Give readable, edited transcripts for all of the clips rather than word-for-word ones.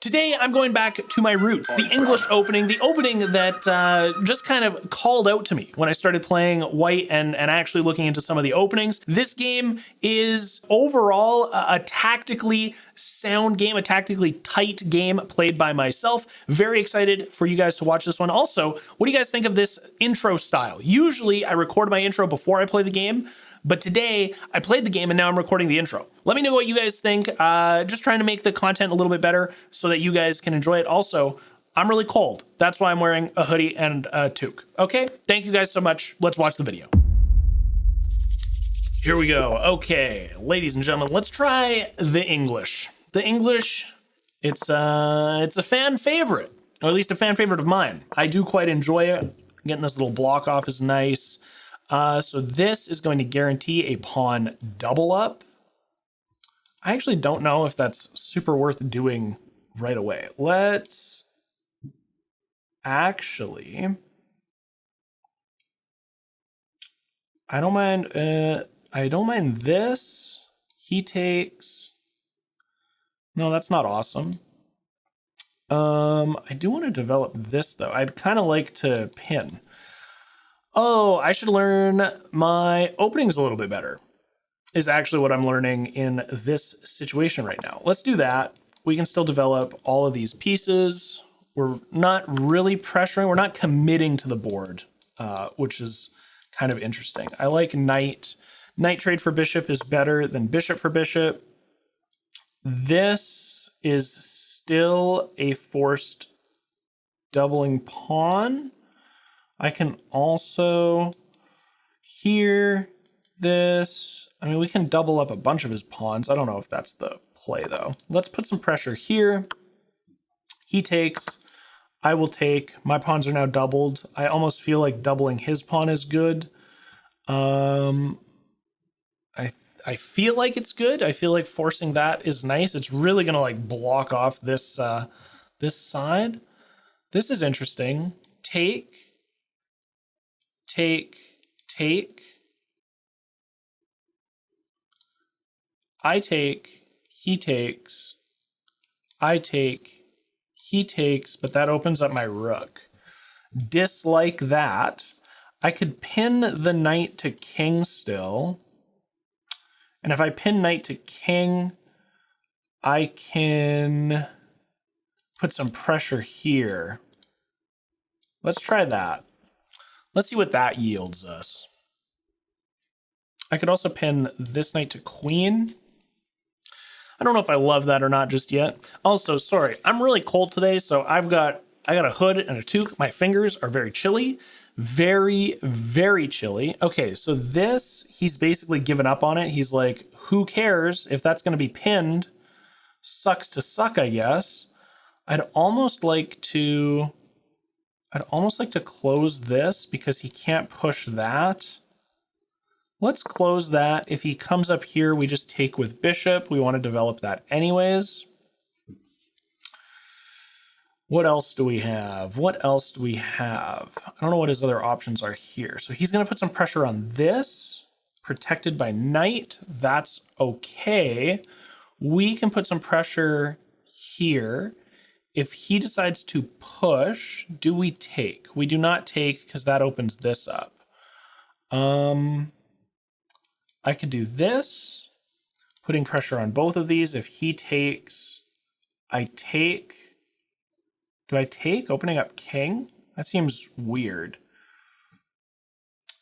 Today, I'm going back to my roots, the English opening, the opening that just kind of called out to me when I started playing White and actually looking into some of the openings. This game is overall a tactically sound game, a tactically tight game played by myself. Very excited for you guys to watch this one. Also, what do you guys think of this intro style? Usually, I record my intro before I play the game, but today I played the game and now I'm recording the intro. Let me know what you guys think. Just trying to make the content a little bit better so that you guys can enjoy it. Also, I'm really cold. That's why I'm wearing a hoodie and a toque. Okay, thank you guys so much. Let's watch the video. Here we go. Okay, ladies and gentlemen, let's try the English. The English, it's a fan favorite, or at least a fan favorite of mine. I do quite enjoy it. Getting this little block off is nice. So this is going to guarantee a pawn double up. I actually don't know if that's super worth doing right away. Let's actually, I don't mind this. He takes, no, that's not awesome. I do want to develop this though. I'd kind of like to pin. Oh, I should learn my openings a little bit better, is actually what I'm learning in this situation right now. Let's do that. We can still develop all of these pieces. We're not really pressuring. We're not committing to the board, which is kind of interesting. I like knight. Knight trade for bishop is better than bishop for bishop. This is still a forced doubling pawn. I can also hear this. I mean, we can double up a bunch of his pawns. I don't know if that's the play, though. Let's put some pressure here. He takes. I will take. My pawns are now doubled. I almost feel like doubling his pawn is good. I feel like it's good. I feel like forcing that is nice. It's really going to like block off this, this side. This is interesting. Take. I take, he takes, I take, he takes, but that opens up my rook. Dislike that. I could pin the knight to king still. And if I pin knight to king, I can put some pressure here. Let's try that. Let's see what that yields us. I could also pin this knight to queen. I don't know if I love that or not just yet. Also, sorry, I'm really cold today, so I got a hood and a toque. My fingers are very chilly. Very, very chilly. Okay, so this, he's basically given up on it. He's like, who cares if that's going to be pinned? Sucks to suck, I guess. I'd almost like to close this because he can't push that. Let's close that. If he comes up here, we just take with bishop. We want to develop that anyways. What else do we have? What else do we have? I don't know what his other options are here. So he's going to put some pressure on this. Protected by knight. That's okay. We can put some pressure here. If he decides to push, do we take? We do not take because that opens this up. I could do this, putting pressure on both of these. If he takes, I take. Do I take opening up king? That seems weird.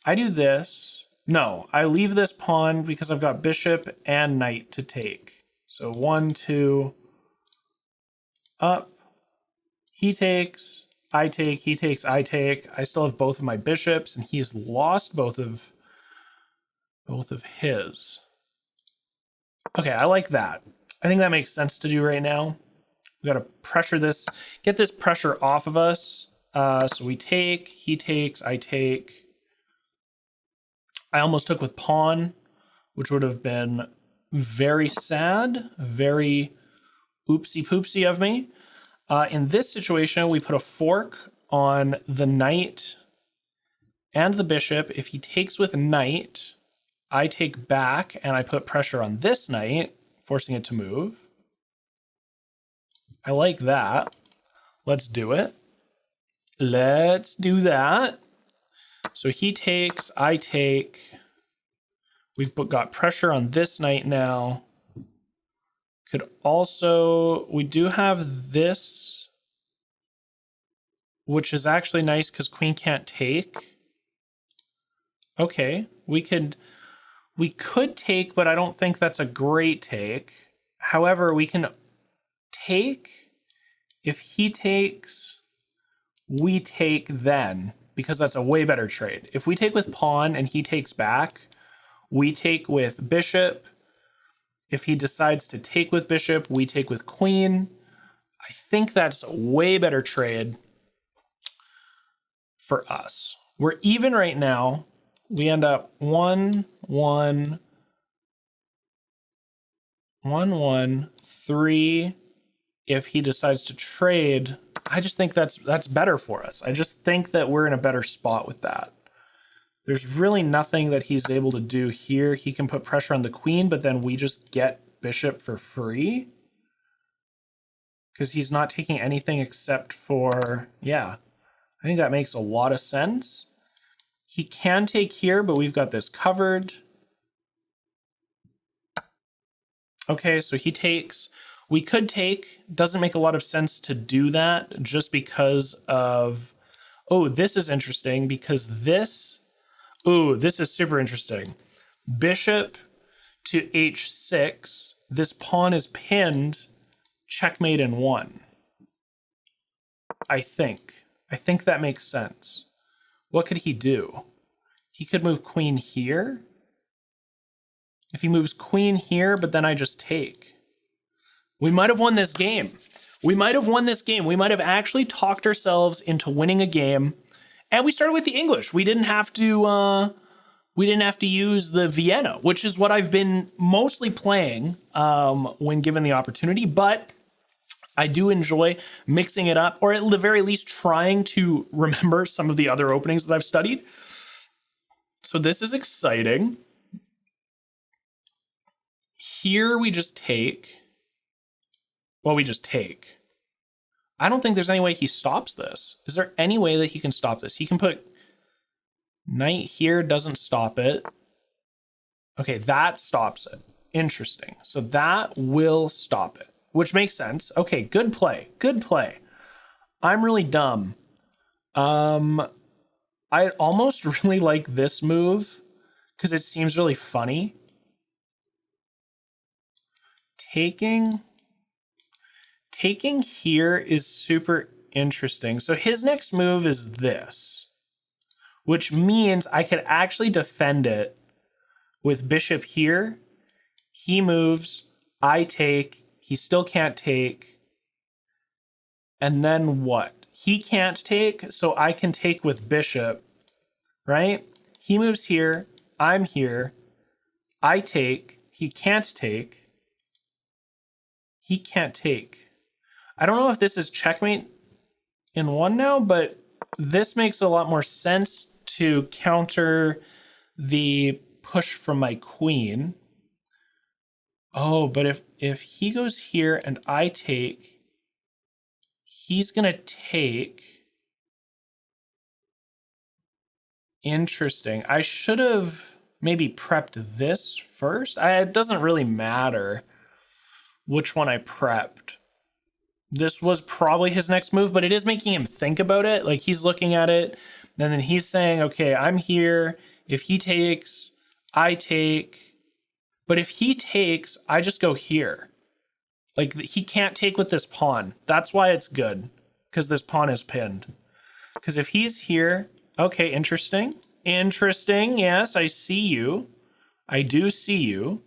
I do this. No, I leave this pawn because I've got bishop and knight to take. So 1, 2, up. He takes, I take, he takes, I take. I still have both of my bishops, and he has lost both of his. Okay, I like that. I think that makes sense to do right now. We got to pressure this, get this pressure off of us. So we take, he takes, I take. I almost took with pawn, which would have been very sad, very oopsie poopsie of me. In this situation, we put a fork on the knight and the bishop. If he takes with knight, I take back and I put pressure on this knight, forcing it to move. I like that. Let's do it. Let's do that. So he takes, I take. We've got pressure on this knight now. Could also, we do have this, which is actually nice because queen can't take. Okay, we could take, but I don't think that's a great take. However, we can take. If he takes, we take then, because that's a way better trade. If we take with pawn and he takes back, we take with bishop. If he decides to take with bishop, we take with queen. I think that's a way better trade for us. We're even right now. We end up 1-1, 1-1, 3. If he decides to trade, I just think that's better for us. I just think that we're in a better spot with that. There's really nothing that he's able to do here. He can put pressure on the queen, but then we just get bishop for free. Because he's not taking anything except for, yeah. I think that makes a lot of sense. He can take here, but we've got this covered. Okay, so he takes. We could take. Doesn't make a lot of sense to do that just because of... Oh, this is interesting because this... Ooh, this is super interesting. Bishop to h6. This pawn is pinned. Checkmate in 1. I think that makes sense. What could he do? He could move queen here. If he moves queen here, but then I just take. We might have won this game. We might have won this game. We might have actually talked ourselves into winning a game. And we started with the English. We didn't have to use the Vienna, which is what I've been mostly playing when given the opportunity. But I do enjoy mixing it up, or at the very least trying to remember some of the other openings that I've studied. So this is exciting. Here we just take. Well, we just take. I don't think there's any way he stops this. Is there any way that he can stop this? He can put knight here, doesn't stop it. Okay, that stops it. Interesting. So that will stop it, which makes sense. Okay, good play. Good play. I'm really dumb. I almost really like this move because it seems really funny. Taking here is super interesting. So his next move is this, which means I could actually defend it with bishop here. He moves, I take, he still can't take. And then what? He can't take, so I can take with bishop, right? He moves here, I'm here, I take, he can't take. He can't take. I don't know if this is checkmate in 1 now, but this makes a lot more sense to counter the push from my queen. Oh, but if he goes here and I take, he's going to take. Interesting. I should have maybe prepped this first. It doesn't really matter which one I prepped. This was probably his next move, but it is making him think about it. Like he's looking at it, and then he's saying, okay, I'm here. If he takes, I take. But if he takes, I just go here. Like he can't take with this pawn. That's why it's good, because this pawn is pinned. Because if he's here, okay, interesting. Interesting, yes, I see you. I do see you.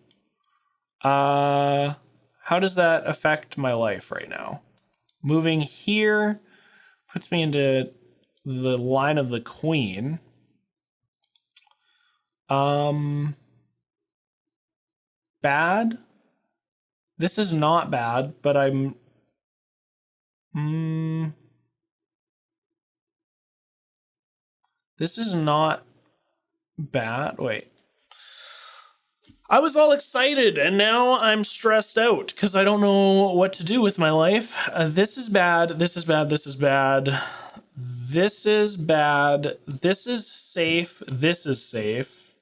How does that affect my life right now? Moving here puts me into the line of the queen. Bad? This is not bad, but I'm... This is not bad. Wait. I was all excited, and now I'm stressed out because I don't know what to do with my life. This is bad. This is bad. This is bad. This is bad. This is safe. This is safe.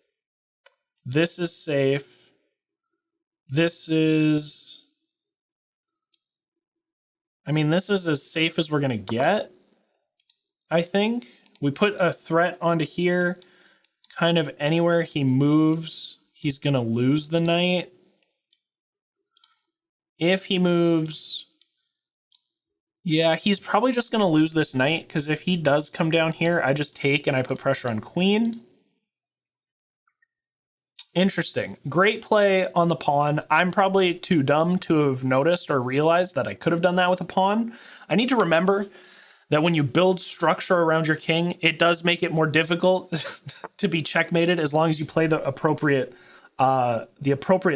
This is safe. This is... I mean, this is as safe as we're going to get, I think. We put a threat onto here. Kind of anywhere he moves, he's going to lose the knight. If he moves... Yeah, he's probably just going to lose this knight, because if he does come down here, I just take and I put pressure on queen. Interesting. Great play on the pawn. I'm probably too dumb to have noticed or realized that I could have done that with a pawn. I need to remember that when you build structure around your king, it does make it more difficult to be checkmated as long as you play the appropriate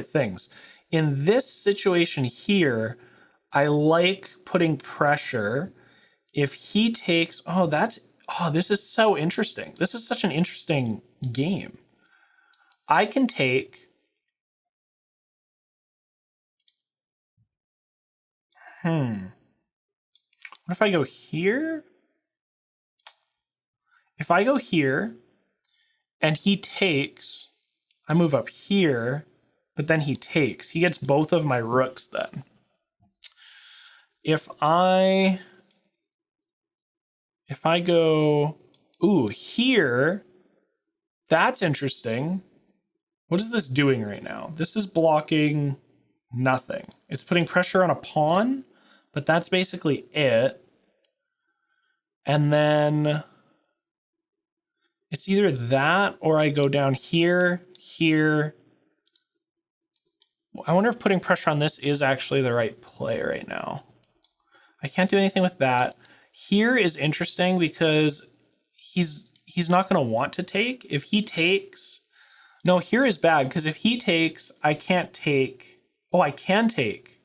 things. In this situation here, I like putting pressure. If he takes, this is so interesting. This is such an interesting game. I can take, what if I go here? If I go here and he takes, I move up here, but then he takes. He gets both of my rooks then. If I go, here, that's interesting. What is this doing right now? This is blocking nothing. It's putting pressure on a pawn, but that's basically it. And then it's either that or I go down here, here. I wonder if putting pressure on this is actually the right play right now. I can't do anything with that. Here is interesting because he's not going to want to take. If he takes... No, here is bad because if he takes, I can't take. Oh, I can take.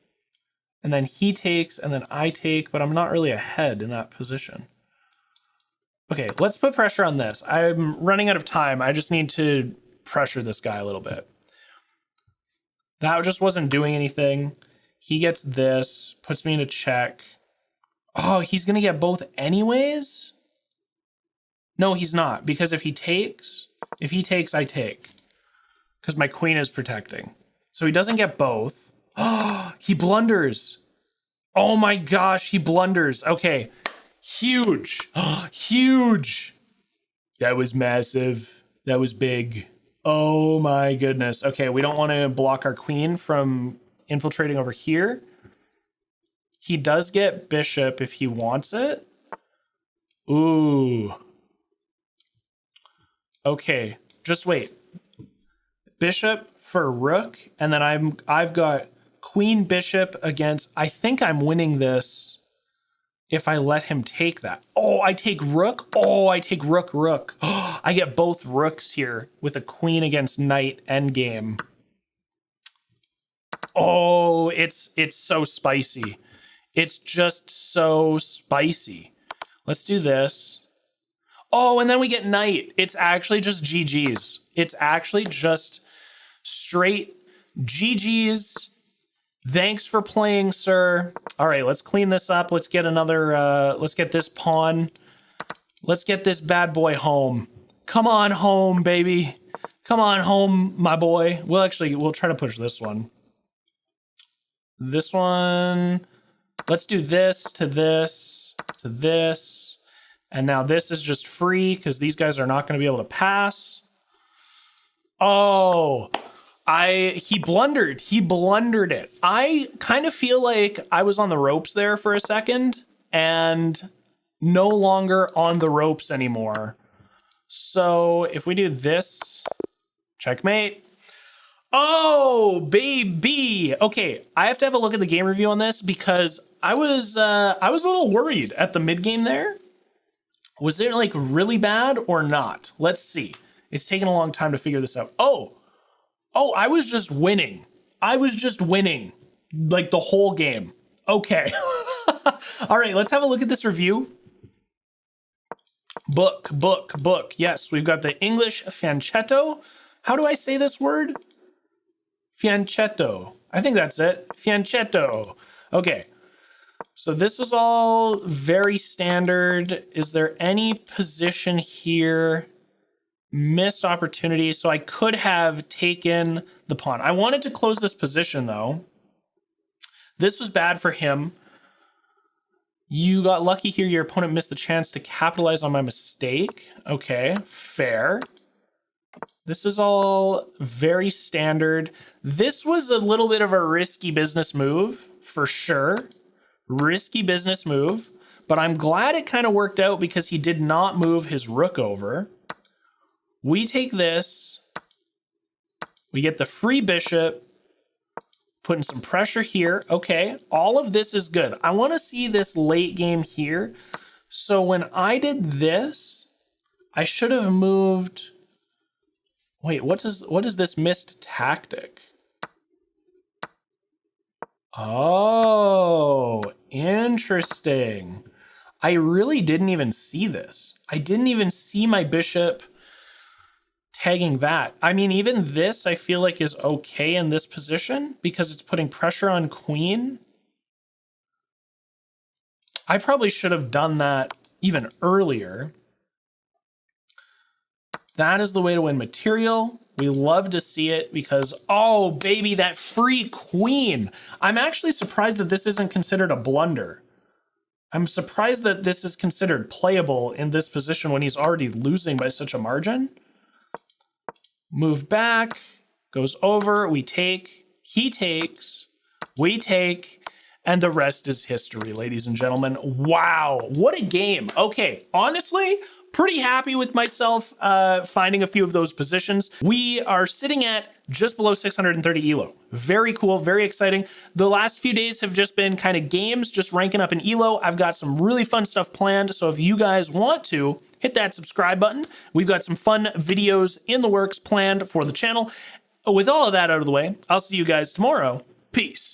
And then he takes and then I take, but I'm not really ahead in that position. Okay, let's put pressure on this. I'm running out of time. I just need to pressure this guy a little bit. That just wasn't doing anything. He gets this, puts me into check. Oh, he's going to get both anyways? No, he's not, because if he takes, I take. Because my queen is protecting. So he doesn't get both. Oh, he blunders. Oh my gosh, he blunders. Okay, huge. Huge. That was massive. That was big. Oh my goodness. Okay, we don't want to block our queen from infiltrating over here. He does get bishop if he wants it. Ooh. Okay, just wait. Bishop for rook, and then I've got queen bishop against... I think I'm winning this if I let him take that. Oh, I take rook. Oh, I take rook, rook. Oh, I get both rooks here with a queen against knight endgame. Oh, it's so spicy. It's just so spicy. Let's do this. Oh, and then we get knight. It's actually just GG's. It's actually just straight GG's. Thanks for playing, sir. All right, let's clean this up. Let's get another, let's get this pawn. Let's get this bad boy home. Come on home, baby. Come on home, my boy. We'll try to push this one. This one. Let's do this to this to this. And now this is just free because these guys are not going to be able to pass. Oh, he blundered. He blundered it. I kind of feel like I was on the ropes there for a second and no longer on the ropes anymore. So if we do this, checkmate. Oh, baby. Okay, I have to have a look at the game review on this because I was a little worried at the mid game there. Was it like really bad or not? Let's see. It's taken a long time to figure this out. Oh, I was just winning. I was just winning like the whole game. Okay. All right, let's have a look at this review. Book. Yes, we've got the English fanchetto. How do I say this word? Fianchetto. I think that's it. Fianchetto. Okay. So this was all very standard. Is there any position here? Missed opportunity. So I could have taken the pawn. I wanted to close this position though. This was bad for him. You got lucky here. Your opponent missed the chance to capitalize on my mistake. Okay, fair. This is all very standard. This was a little bit of a risky business move, for sure. Risky business move. But I'm glad it kind of worked out because he did not move his rook over. We take this. We get the free bishop. Putting some pressure here. Okay, all of this is good. I want to see this late game here. So when I did this, I should have moved... Wait, what is this missed tactic? Oh, interesting. I really didn't even see this. I didn't even see my bishop tagging that. I mean, even this I feel like is okay in this position because it's putting pressure on queen. I probably should have done that even earlier. That is the way to win material. We love to see it because, oh baby, that free queen. I'm actually surprised that this isn't considered a blunder. I'm surprised that this is considered playable in this position when he's already losing by such a margin. Move back, goes over, we take, he takes, we take, and the rest is history, ladies and gentlemen. Wow, what a game. Okay, honestly, pretty happy with myself finding a few of those positions. We are sitting at just below 630 elo. Very cool, very exciting. The last few days have just been kind of games, just ranking up in elo. I've got some really fun stuff planned, so if you guys want to, hit that subscribe button. We've got some fun videos in the works planned for the channel. With all of that out of the way, I'll see you guys tomorrow. Peace.